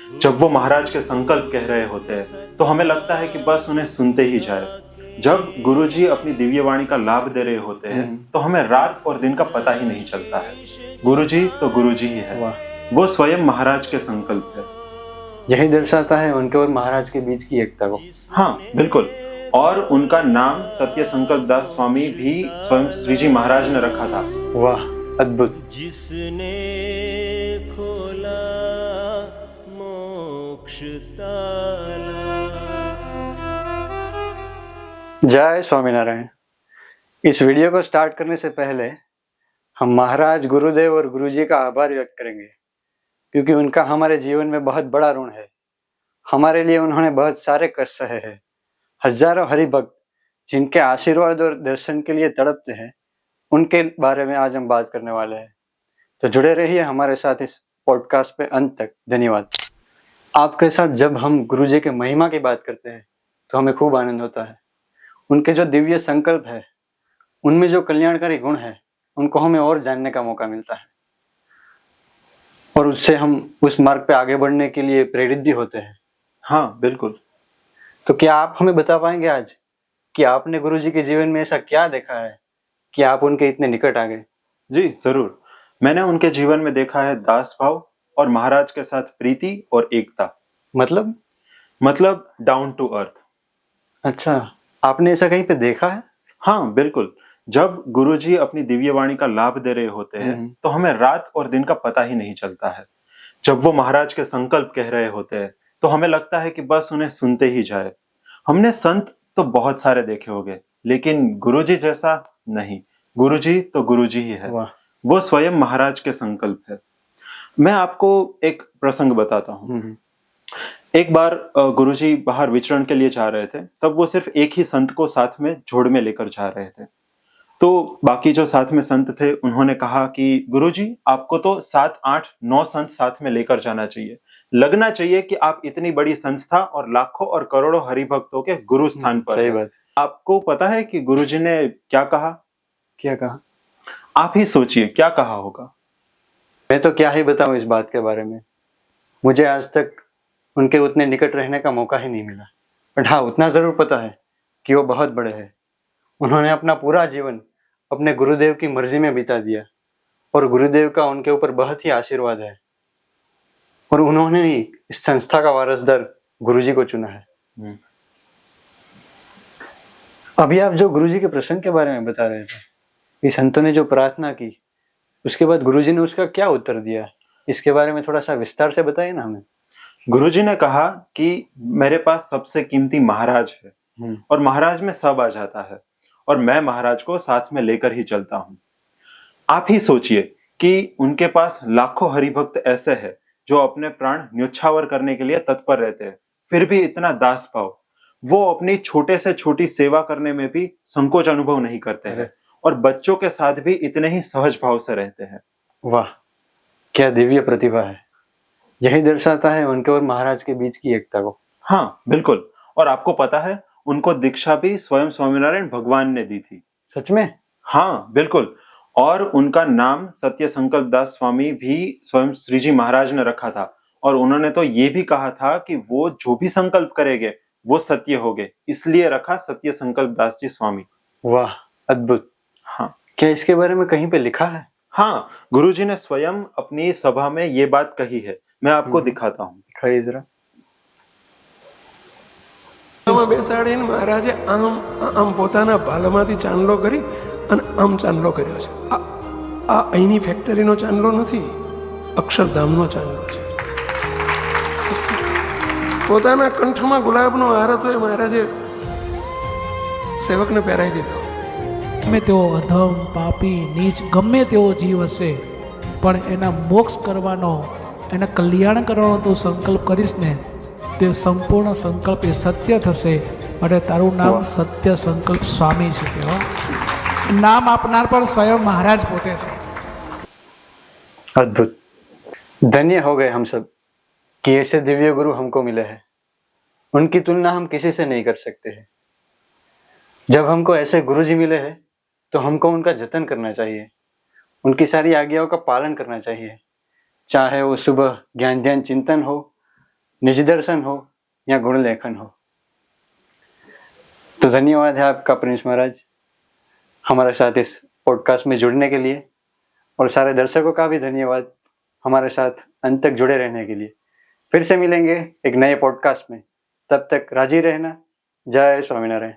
जब वो महाराज के संकल्प कह रहे होते हैं तो हमें लगता है कि बस उन्हें सुनते ही जाए। जब गुरुजी अपनी दिव्य वाणी का लाभ दे रहे होते हैं तो हमें रात और दिन का पता ही नहीं चलता है। गुरुजी तो गुरुजी ही है, वाह, वो स्वयं महाराज के संकल्प है। यही दर्शाता है उनके और महाराज के बीच की एकता को। हाँ बिल्कुल। और उनका नाम सत्य संकल्प दास स्वामी भी स्वयं श्री जी महाराज ने रखा था। वाह, अद्भुत। जिसने खोला मोक्ष ताला। जय स्वामीनारायण। इस वीडियो को स्टार्ट करने से पहले हम महाराज, गुरुदेव और गुरुजी का आभार व्यक्त करेंगे, क्योंकि उनका हमारे जीवन में बहुत बड़ा ऋण है। हमारे लिए उन्होंने बहुत सारे कष्ट सहे हैं। हजारों हरिभक्त जिनके आशीर्वाद और दर्शन के लिए तड़पते हैं, उनके बारे में आज हम बात करने वाले हैं। तो जुड़े रहिए हमारे साथ इस पॉडकास्ट पे अंत तक। धन्यवाद। आपके साथ जब हम गुरुजी के महिमा की बात करते हैं तो हमें खूब आनंद होता है। उनके जो दिव्य संकल्प है, उनमें जो कल्याणकारी गुण है, उनको हमें और जानने का मौका मिलता है और उससे हम उस मार्ग पे आगे बढ़ने के लिए प्रेरित भी होते हैं। हाँ बिल्कुल। तो क्या आप हमें बता पाएंगे आज कि आपने गुरुजी के जीवन में ऐसा क्या देखा है कि आप उनके इतने निकट आ गए? जी जरूर। मैंने उनके जीवन में देखा है दास भाव और महाराज के साथ प्रीति और एकता। मतलब डाउन टू अर्थ। अच्छा, आपने ऐसा कहीं पे देखा है? हाँ बिल्कुल। जब गुरुजी अपनी दिव्य वाणी का लाभ दे रहे होते हैं तो हमें रात और दिन का पता ही नहीं चलता है। जब वो महाराज के संकल्प कह रहे होते हैं तो हमें लगता है कि बस उन्हें सुनते ही जाए। हमने संत तो बहुत सारे देखे होंगे, लेकिन गुरुजी जैसा नहीं। गुरुजी तो गुरुजी ही है, वाह, वो स्वयं महाराज के संकल्प है। मैं आपको एक प्रसंग बताता हूँ। एक बार गुरुजी बाहर विचरण के लिए जा रहे थे, तब वो सिर्फ एक ही संत को साथ में जोड़ में लेकर जा रहे थे। तो बाकी जो साथ में संत थे उन्होंने कहा कि गुरुजी आपको तो 7, 8, 9 संत साथ में लेकर जाना चाहिए। लगना चाहिए कि आप इतनी बड़ी संस्था और लाखों और करोड़ों हरिभक्तों के गुरु स्थान पर सही हैं। बात। आपको पता है कि गुरुजी ने क्या कहा? क्या कहा? आप ही सोचिए क्या कहा होगा। मैं तो क्या ही बताऊं इस बात के बारे में। मुझे आज तक उनके उतने निकट रहने का मौका ही नहीं मिला, बट हाँ, उतना जरूर पता है कि वो बहुत बड़े हैं। उन्होंने अपना पूरा जीवन अपने गुरुदेव की मर्जी में बिता दिया और गुरुदेव का उनके ऊपर बहुत ही आशीर्वाद है और उन्होंने ही इस संस्था का वारसदार गुरुजी को चुना है। अभी आप जो गुरुजी के प्रसंग के बारे में बता रहे थे कि संतों ने जो प्रार्थना की, उसके बाद गुरुजी ने उसका क्या उत्तर दिया, इसके बारे में थोड़ा सा विस्तार से बताइए ना हमें। गुरुजी ने कहा कि मेरे पास सबसे कीमती महाराज है और महाराज में सब आ जाता है और मैं महाराज को साथ में लेकर ही चलता हूं। आप ही सोचिए कि उनके पास लाखों हरिभक्त ऐसे हैं जो अपने प्राण न्योछावर करने के लिए तत्पर रहते हैं, फिर भी इतना दास भाव। वो अपनी छोटे से छोटी सेवा करने में भी संकोच अनुभव नहीं करते हैं और बच्चों के साथ भी इतने ही सहज भाव से रहते हैं। वाह, क्या दिव्य प्रतिभा है। यही दर्शाता है उनके और महाराज के बीच की एकता को। हाँ बिल्कुल। और आपको पता है उनको दीक्षा भी स्वयं स्वामीनारायण भगवान ने दी थी। सच में? हाँ बिल्कुल। और उनका नाम सत्य संकल्प दास स्वामी भी स्वयं श्री जी महाराज ने रखा था और उन्होंने तो ये भी कहा था कि वो जो भी संकल्प करेंगे वो सत्य होगे, इसलिए रखा सत्य संकल्प दास जी स्वामी। वाह, अद्भुत। हाँ। क्या इसके बारे में कहीं पे लिखा है? हाँ, गुरुजी ने स्वयं अपनी सभा में ये बात कही है। मैं आपको दिखाता हूँ। दिखाइए जरा। બેસાડીને મહારાજે આમ પોતાના ભાલમાંથી ચાંદલો કરી અને આમ ચાંદલો કર્યો છે. આ અહીંની ફેક્ટરીનો ચાંદલો નથી, અક્ષરધામનો ચાંદલો છે. પોતાના કંઠમાં ગુલાબનો હાર હતો એ મહારાજે સેવકને પહેરાવી દીધો. ગમે તેવો અધમ, પાપી, નીચ ગમે તેવો જીવ હશે, પણ એના મોક્ષ કરવાનો, એના કલ્યાણ કરવાનો તું સંકલ્પ કરીશ ને, તે સંપૂર્ણ સંકલ્પ એ સત્ય થશે. અને તારું નામ સત્ય સંકલ્પ સ્વામી છે. કહેવા નામ આપનાર પણ સ્વયં મહારાજ પોતે છે. अद्भुत। धन्य हो गए हम सब कि ऐसे दिव्य गुरु हमको मिले हैं। उनकी तुलना हम किसी से नहीं कर सकते हैं। जब हमको ऐसे गुरु जी मिले हैं तो हमको उनका जतन करना चाहिए, उनकी सारी आज्ञाओं का पालन करना चाहिए, चाहे वो सुबह ज्ञान ध्यान चिंतन हो निज दर्शन हो या गुण लेखन हो। तो धन्यवाद है आपका प्रिंस महाराज, हमारे साथ इस पॉडकास्ट में जुड़ने के लिए, और सारे दर्शकों का भी धन्यवाद हमारे साथ अंत तक जुड़े रहने के लिए। फिर से मिलेंगे एक नए पॉडकास्ट में, तब तक राजी रहना। जय स्वामीनारायण।